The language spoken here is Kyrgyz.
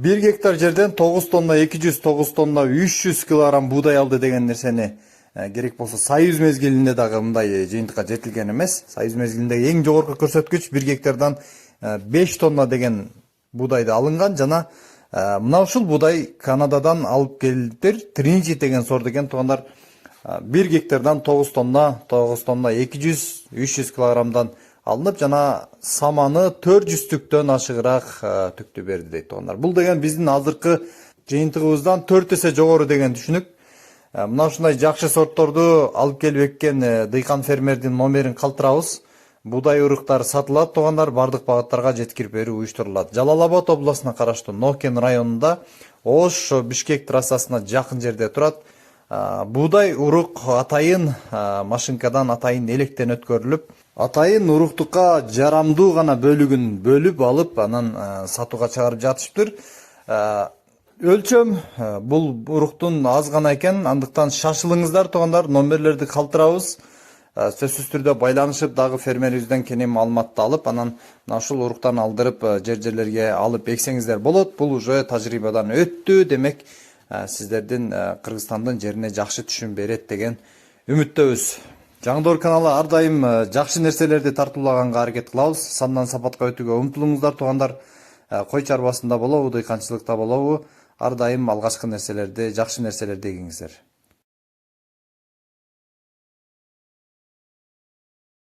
1 гектар жерден 9 тонна 200, 9 тонна 300 килограмм буудай алды деген нерсени керек болсо союз мезгилинде дагы мындай жыйынтыкка жетилген эмес. Союз мезгилиндеги эң жогорку көрсөткүч 1 гектардан 5 тонна деген буудайды алынган жана мына ушул буудай Канададан алып келиптир. Тринити деген сорт экен туугандар. 1 гектардан 9 тонна 200, 300 килограммдан алынып жана саманы 400 түктөн ашыгыраак түктү берди дейт туугандар. Бул деген биздин азыркы жыйынтыгыбыздан 4 эсе жогору деген түшүнүк. Мына ушундай жакшы сортторду алып келип эккен дыйкан фермердин номерин калтырабыз. Буудай уруктары сатылат туугандар, бардык багыттарга жеткирип берүү уюштурулат. Жалал Абад областуна караштуу Нокен районунда Ош Бишкек трассасына жакын жерде турат. Буудай урук атайын машинкадан атайын электен өткөрүлүп, атайын уруктукка жарамдуу гана бөлүгүн бөлүп алып, анан сатууга чыгарып жатышыптыр. Өлчөм бул уруктун аз гана экен, андыктан шашылыңыздар туугандар, номерлерди калтырабыз. Сөзсүз түрдө байланышып дагы фермерибизден кенен маалыматты алып, анан мына ушул уруктан алдырып жерлерге алып эксеңиздер болот. Бул уже тажрыйбадан өттү, демек сиздердин Кыргызстандын жерине жакшы түшүм берет деген үмүттөбүз. Жаңдоор каналы ар дайым жакшы нерселерди тартуулаганга аракет кылабыз. Сандан сапатка өтүүгө умтулуңуздар туугандар. Кой чарбасында болобу, дыйканчылыкта болобу, ар дайым алгачкы нерселерди, жакшы нерселерди эгиңиздер.